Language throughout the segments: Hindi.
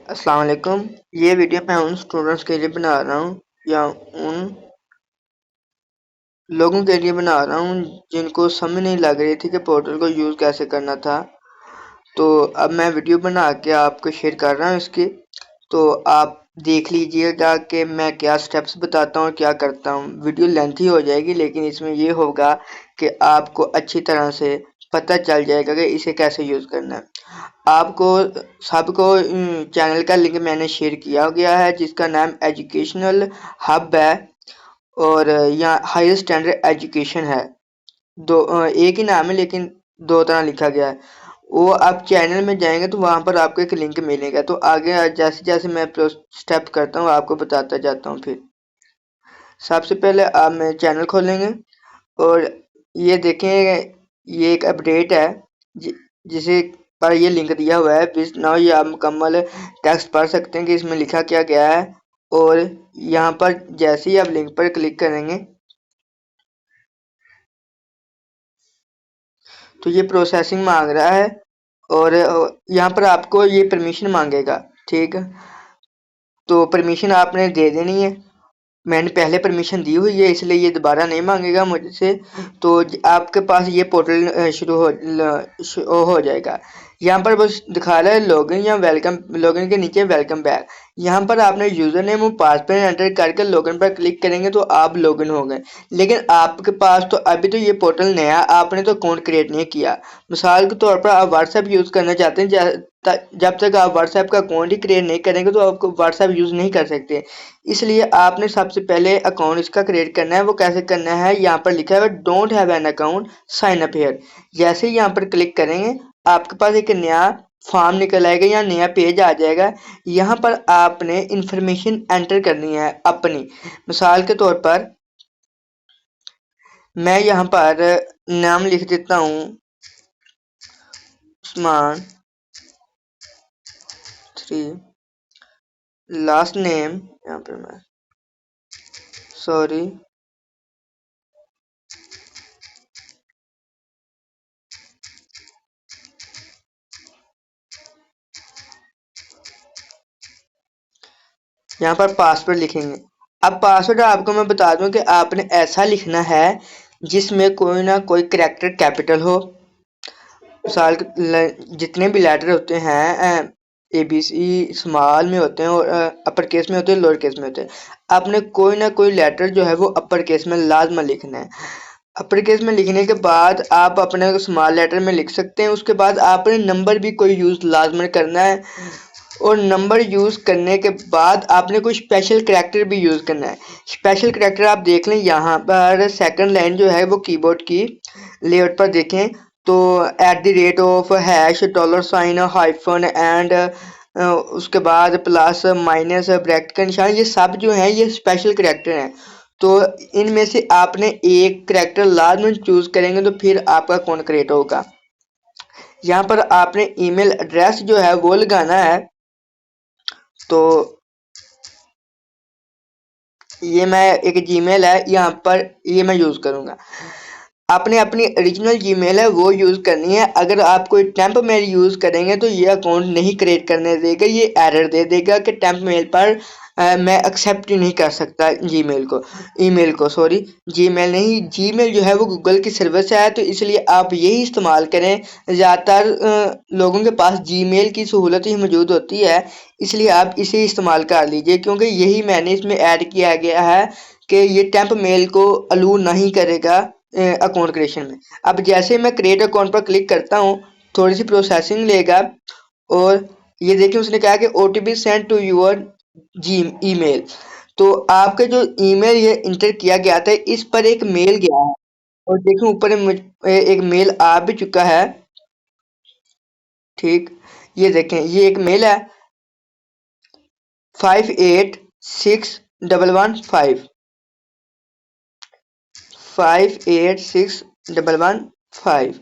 अस्सलाम वालेकुम। ये वीडियो मैं उन स्टूडेंट्स के लिए बना रहा हूँ या उन लोगों के लिए बना रहा हूँ जिनको समझ नहीं लग रही थी कि पोर्टल को यूज़ कैसे करना था। तो अब मैं वीडियो बना के आपको शेयर कर रहा हूँ इसकी। तो आप देख लीजिएगा कि मैं क्या स्टेप्स बताता हूँ और क्या करता हूँ। वीडियो लेंथी हो जाएगी लेकिन इसमें ये होगा कि आपको अच्छी तरह से पता चल जाएगा कि इसे कैसे यूज़ करना है। आपको सबको चैनल का लिंक मैंने शेयर किया गया है जिसका नाम एजुकेशनल हब है और यहाँ हायर स्टैंडर्ड एजुकेशन है। एक ही नाम है लेकिन दो तरह लिखा गया है। वो आप चैनल में जाएंगे तो वहां पर आपको एक लिंक मिलेगा। तो आगे जैसे जैसे मैं स्टेप करता हूँ आपको बताता जाता हूँ। फिर सबसे पहले आप मेरे चैनल खोलेंगे और ये देखें, ये एक अपडेट है जिसे पर ये लिंक दिया हुआ है। प्लीज नाउ ये आप मुकम्मल टेक्स्ट पढ़ सकते हैं कि इसमें लिखा क्या गया है। और यहाँ पर जैसे ही आप लिंक पर क्लिक करेंगे तो ये प्रोसेसिंग मांग रहा है और यहाँ पर आपको ये परमिशन मांगेगा। ठीक है, तो परमिशन आपने दे देनी है। मैंने पहले परमिशन दी हुई है इसलिए ये दोबारा नहीं मांगेगा मुझसे। तो आपके पास ये पोर्टल शुरू हो जाएगा। यहाँ पर बस दिखा रहा है लॉगिन या वेलकम। लॉगिन के नीचे वेलकम बैक। यहाँ पर आपने यूजर नेम और पासवर्ड एंटर करके लॉगिन पर क्लिक करेंगे तो आप लॉगिन हो गए। लेकिन आपके पास तो अभी तो ये पोर्टल नया, आपने तो अकाउंट क्रिएट नहीं किया। मिसाल के तौर पर आप व्हाट्सएप यूज करना चाहते हैं, जब तक आप व्हाट्सएप का अकाउंट ही क्रिएट नहीं करेंगे तो आप व्हाट्सएप यूज नहीं कर सकते। इसलिए आपने सबसे पहले अकाउंट इसका क्रिएट करना है। वो कैसे करना है, यहाँ पर लिखा है don't have an account sign up here. जैसे ही यहाँ पर क्लिक करेंगे आपके पास एक नया फॉर्म निकल आएगा या नया पेज आ जाएगा। यहाँ पर आपने इंफॉर्मेशन एंटर करनी है अपनी। मिसाल के तौर पर मैं यहाँ पर नाम लिख देता हूँ उस्मान 3। लास्ट नेम यहाँ पर मैं सॉरी यहाँ पर पासवर्ड लिखेंगे। अब पासवर्ड आपको मैं बता दूं कि आपने ऐसा लिखना है जिसमें कोई ना कोई कैरेक्टर कैपिटल हो। मिसाल जितने भी लेटर होते हैं ABC स्मॉल में होते हैं और अपर केस में होते हैं, लोअर केस में होते हैं। आपने कोई ना कोई लेटर जो है वो अपर केस में लाजमा लिखना है। अपर केस में लिखने के बाद आप अपने स्मॉल लेटर में लिख सकते हैं। उसके बाद आपने नंबर भी कोई यूज लाजमन करना है और नंबर यूज करने के बाद आपने कोई स्पेशल करैक्टर भी यूज करना है। स्पेशल करैक्टर आप देख लें, यहाँ पर सेकंड लाइन जो है वो कीबोर्ड की लेआउट पर देखें तो at the rate of hash dollar sign hyphen and उसके बाद प्लस माइनस ब्रैकेट का निशान, ये सब जो है ये स्पेशल करैक्टर हैं। तो इनमें से आपने एक करैक्टर लाजमन चूज करेंगे तो फिर आपका अकाउंट क्रिएट होगा। यहाँ पर आपने ईमेल एड्रेस जो है वो लगाना है। तो ये मैं एक जीमेल है यहाँ पर, ये मैं यूज करूंगा। आपने अपनी ओरिजिनल जीमेल है वो यूज करनी है। अगर आप कोई टेम्प मेल यूज करेंगे तो ये अकाउंट नहीं क्रिएट करने देगा, ये एरर दे देगा कि टेम्प मेल पर मैं एक्सेप्ट ही नहीं कर सकता जीमेल को, ईमेल को। सॉरी, जीमेल नहीं, जीमेल जो है वो गूगल की सर्विस है तो इसलिए आप यही इस्तेमाल करें। ज़्यादातर लोगों के पास जीमेल की सहूलत ही मौजूद होती है, इसलिए आप इसे इस्तेमाल कर लीजिए क्योंकि यही मैंने इसमें ऐड किया गया है कि ये टेम्प मेल को अलाउ नहीं करेगा अकाउंट क्रिएशन में। अब जैसे मैं क्रिएट अकाउंट पर क्लिक करता हूँ थोड़ी सी प्रोसेसिंग लेगा और ये देखिए उसने कहा कि OTP send to your G email. तो आपका जो ईमेल ये इंटर किया गया था इस पर एक मेल गया है और देखिए ऊपर एक मेल आ भी चुका है। ठीक, ये देखें ये एक मेल है 586115 586115।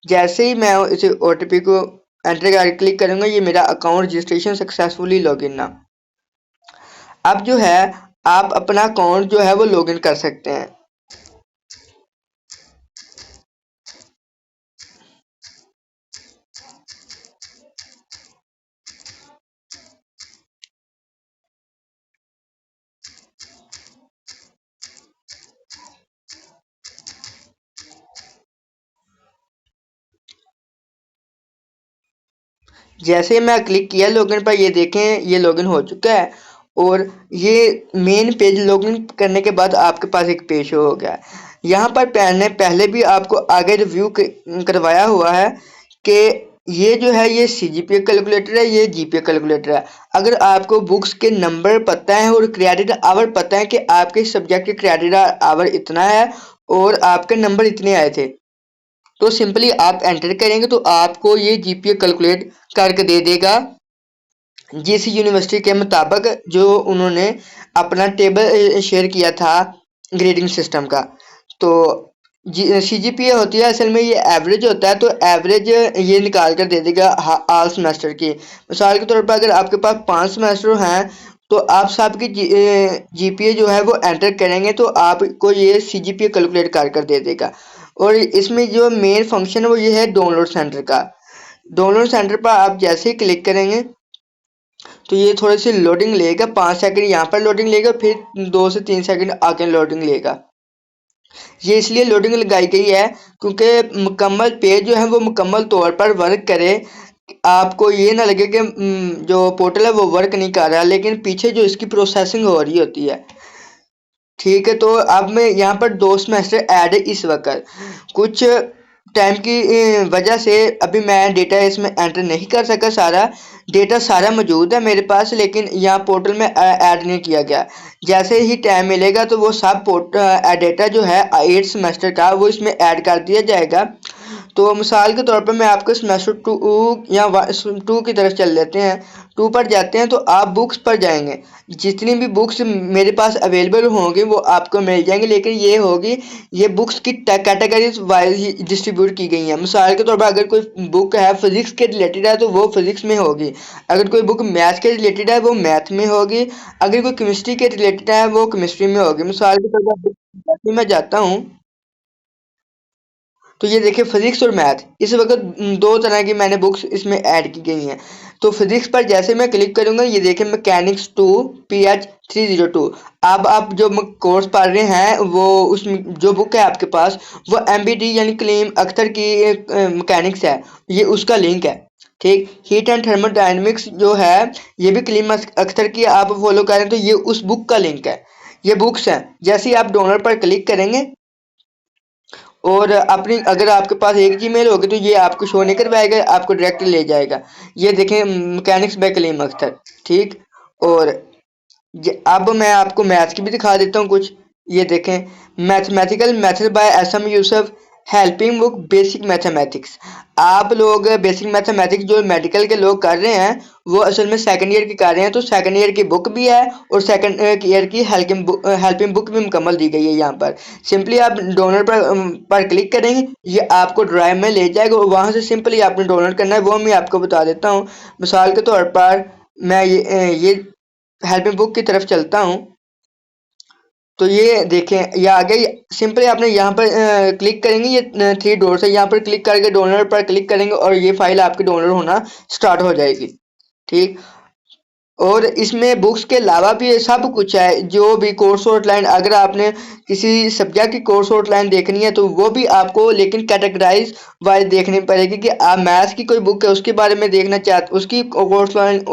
जैसे ही मैं इसे OTP को एंटर कर क्लिक करूंगा ये मेरा अकाउंट रजिस्ट्रेशन सक्सेसफुली लॉगिन ना। अब जो है आप अपना अकाउंट जो है वो लॉगिन कर सकते हैं। जैसे मैं क्लिक किया लॉगिन पर, ये देखें ये लॉगिन हो चुका है और ये मेन पेज लॉगिन करने के बाद आपके पास एक पेज शो हो गया। यहाँ पर मैंने पहले भी आपको आगे रिव्यू करवाया हुआ है कि ये जो है ये सीजीपीए कैलकुलेटर है, ये जीपीए कैलकुलेटर है। अगर आपको बुक्स के नंबर पता है और क्रेडिट आवर पता है कि आपके सब्जेक्ट के क्रेडिट आवर इतना है और आपके नंबर इतने आए थे, तो सिंपली आप एंटर करेंगे तो आपको ये जीपीए कैलकुलेट करके दे देगा जिस यूनिवर्सिटी के मुताबिक जो उन्होंने अपना टेबल शेयर किया था ग्रेडिंग सिस्टम का। तो सीजीपीए होती है असल में ये एवरेज होता है, तो एवरेज ये निकाल कर दे देगा ऑल सेमेस्टर की। मिसाल के तौर पर अगर आपके पास 5 सेमेस्टर हैं तो आप सबकी जीपीए जो है वो एंटर करेंगे तो आपको ये सीजीपीए कैलकुलेट कर दे देगा। और इसमें जो मेन फंक्शन है वो ये है डाउनलोड सेंटर का। डाउनलोड सेंटर पर आप जैसे ही क्लिक करेंगे तो ये थोड़ी सी लोडिंग लेगा, 5 सेकंड यहाँ पर लोडिंग लेगा, फिर 2 से 3 सेकंड आगे लोडिंग लेगा। ये इसलिए लोडिंग लगाई गई है क्योंकि मुकम्मल पेज जो है वो मुकम्मल तौर पर वर्क करे, आपको ये ना लगे कि जो पोर्टल है वो वर्क नहीं कर रहा, लेकिन पीछे जो इसकी प्रोसेसिंग हो रही होती है। ठीक है, तो अब मैं यहाँ पर 2 सेमेस्टर ऐड है इस वक्त, कुछ टाइम की वजह से अभी मैं डेटा इसमें एंटर नहीं कर सका। सारा डेटा सारा मौजूद है मेरे पास, लेकिन यहाँ पोर्टल में ऐड नहीं किया गया। जैसे ही टाइम मिलेगा तो वो सब डेटा जो है 8 सेमेस्टर का वो इसमें ऐड कर दिया जाएगा। तो मिसाल के तौर पर मैं आपको सेमेस्टर 2 या 2 की तरफ चल लेते हैं। 2 पर जाते हैं तो आप बुक्स पर जाएंगे, जितनी भी बुक्स मेरे पास अवेलेबल होंगी वो आपको मिल जाएंगी, लेकिन ये होगी ये बुक्स की कैटेगरीज वाइज डिस्ट्रीब्यूट की गई हैं। मिसाल के तौर पर अगर कोई बुक है फिजिक्स के रिलेटेड है तो वो फिजिक्स में होगी, अगर कोई बुक मैथ्स के रिलेटेड है वो मैथ में होगी, अगर कोई केमिस्ट्री के रिलेटेड है वो केमिस्ट्री में होगी। मिसाल के तौर पर मैं जाता हूँ तो ये देखिए फिजिक्स और मैथ इस वक्त 2 तरह की मैंने बुक्स इसमें ऐड की गई हैं। तो फिजिक्स पर जैसे मैं क्लिक करूंगा ये देखिए मैकेनिक्स 2 PH 302। अब आप जो कोर्स पढ़ रहे हैं वो उस जो बुक है आपके पास वो MBD यानी कलीम अख्तर की मैकेनिक्स है, ये उसका लिंक है। ठीक, हीट एंड थर्मोडायनेमिक्स जो है ये भी कलीम अख्तर की आप फॉलो करें तो ये उस बुक का लिंक है। ये बुक्स हैं, जैसे ही आप डाउनलोड पर क्लिक करेंगे और अपनी अगर आपके पास एक जीमेल होगी तो ये आपको शो नहीं करवाएगा, आपको डायरेक्ट ले जाएगा। ये देखें मैकेनिक्स बाय कलीम अख्तर। ठीक, और अब मैं आपको मैथ्स की भी दिखा देता हूँ कुछ। ये देखें mathematical method by SM Yusuf, helping book basic mathematics. आप लोग बेसिक मैथमेटिक्स जो मेडिकल के लोग कर रहे हैं वो असल में सेकंड ईयर की कर रहे हैं, तो सेकंड ईयर की बुक भी है और सेकंड ईयर की हेल्पिंग बुक भी मुकम्मल दी गई है। यहाँ पर सिंपली आप डाउनलोड पर क्लिक करेंगे, ये आपको ड्राइव में ले जाएगा और वहाँ से सिंपली आपने डाउनलोड करना है, वो मैं आपको बता देता हूँ। मिसाल के तौर पर मैं ये हेल्पिंग बुक की तरफ चलता हूँ तो ये देखें ये आ गई। सिंपली आपने यहाँ पर क्लिक करेंगे, ये 3 डॉट्स है, यहाँ पर क्लिक करके डाउनलोड पर क्लिक करेंगे और ये फाइल आपकी डाउनलोड होना स्टार्ट हो जाएगी। ठीक, और इसमें बुक्स के अलावा भी सब कुछ है, जो भी कोर्स आउटलाइन अगर आपने किसी सब्जेक्ट की कोर्स आउटलाइन देखनी है तो वो भी आपको लेकिन कैटेगराइज वाइज देखनी पड़ेगी कि आप मैथ्स की कोई बुक है उसके बारे में देखना चाहते, उसकी कोर्स लाइन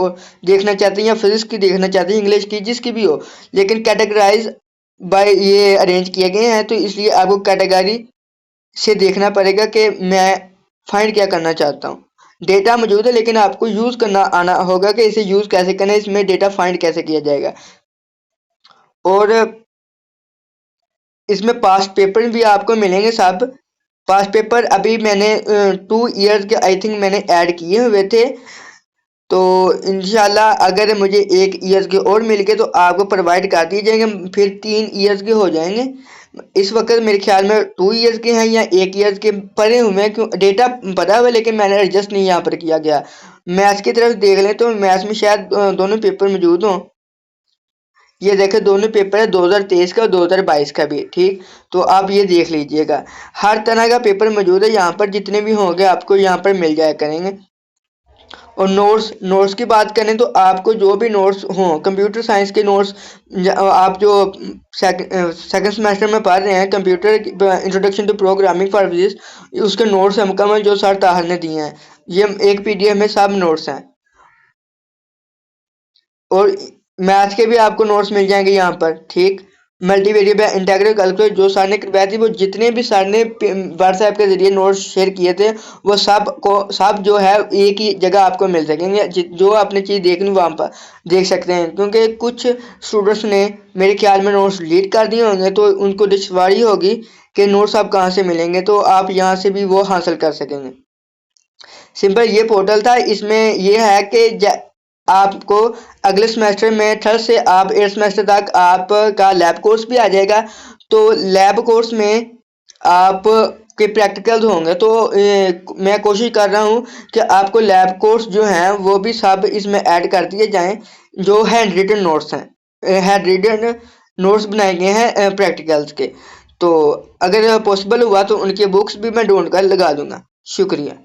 देखना चाहते हैं या फिजिक्स की देखना चाहते हैं, इंग्लिश की, जिसकी भी हो, लेकिन कैटेगराइज बाय ये अरेंज किए गए हैं, तो इसलिए आपको कैटेगरी से देखना पड़ेगा कि मैं फाइंड क्या करना चाहता हूँ। डेटा मौजूद है लेकिन आपको यूज करना आना होगा कि इसे यूज कैसे करना है, इसमें डेटा फाइंड कैसे किया जाएगा। और इसमें पास्ट पेपर भी आपको मिलेंगे सब। पास्ट पेपर अभी मैंने 2 ईयर्स के आई थिंक मैंने ऐड किए हुए थे, तो इंशाल्लाह अगर मुझे 1 ईयर्स के और मिल गए तो आपको प्रोवाइड कर दिए जाएंगे, फिर 3 ईयर्स के हो जाएंगे। इस वक्त मेरे ख्याल में 2 ईयर्स के हैं या 1 ईयर्स के पड़े हुए हैं, क्यों डेटा पता हुआ लेकिन मैंने एडजस्ट नहीं यहाँ पर किया गया। मैथ्स की तरफ देख लें तो मैथ्स में शायद दोनों पेपर मौजूद हों। ये देखें दोनों पेपर है 2023 का और 2022 का भी। ठीक, तो आप ये देख लीजिएगा, हर तरह का पेपर मौजूद है यहाँ पर, जितने भी होंगे आपको यहाँ पर मिल जाया करेंगे। और नोट्स नोट्स की बात करें तो आपको जो भी नोट्स हों कंप्यूटर साइंस के नोट्स, आप जो सेकंड सेमेस्टर में पढ़ रहे हैं computer introduction to programming for विजिस, उसके नोट्स हैं मुकम्मल जो सर ताहर ने दिए हैं। ये एक पीडीएफ में सब नोट्स हैं और मैथ के भी आपको नोट्स मिल जाएंगे यहाँ पर। ठीक, मल्टी वेरिएबल इंटीग्रल कैलकुलस जो सर ने करवाई थी, वो जितने भी सर ने व्हाट्सएप के जरिए नोट्स शेयर किए थे वो सब जो है एक ही जगह आपको मिल सकेंगे। जो आपने चीज़ देखनी वहाँ पर देख सकते हैं, क्योंकि कुछ स्टूडेंट्स ने मेरे ख्याल में नोट्स डिलीट कर दिए होंगे तो उनको दुश्वारी होगी कि नोट्स आप कहाँ से मिलेंगे, तो आप यहाँ से भी वो हासिल कर सकेंगे। सिंपल ये पोर्टल था। इसमें ये है कि आपको अगले सेमेस्टर में थर्ड से आप 8 सेमेस्टर तक आपका लैब कोर्स भी आ जाएगा। तो लैब कोर्स में आप के प्रैक्टिकल्स होंगे, तो मैं कोशिश कर रहा हूँ कि आपको लैब कोर्स जो हैं वो भी सब इसमें ऐड कर दिए जाएं। जो हैंड रिटन नोट्स हैं, हैंड रिटन नोट्स बनाए गए हैं प्रैक्टिकल्स के, तो अगर पॉसिबल हुआ तो उनकी बुक्स भी मैं ढूंढ कर लगा दूंगा। शुक्रिया।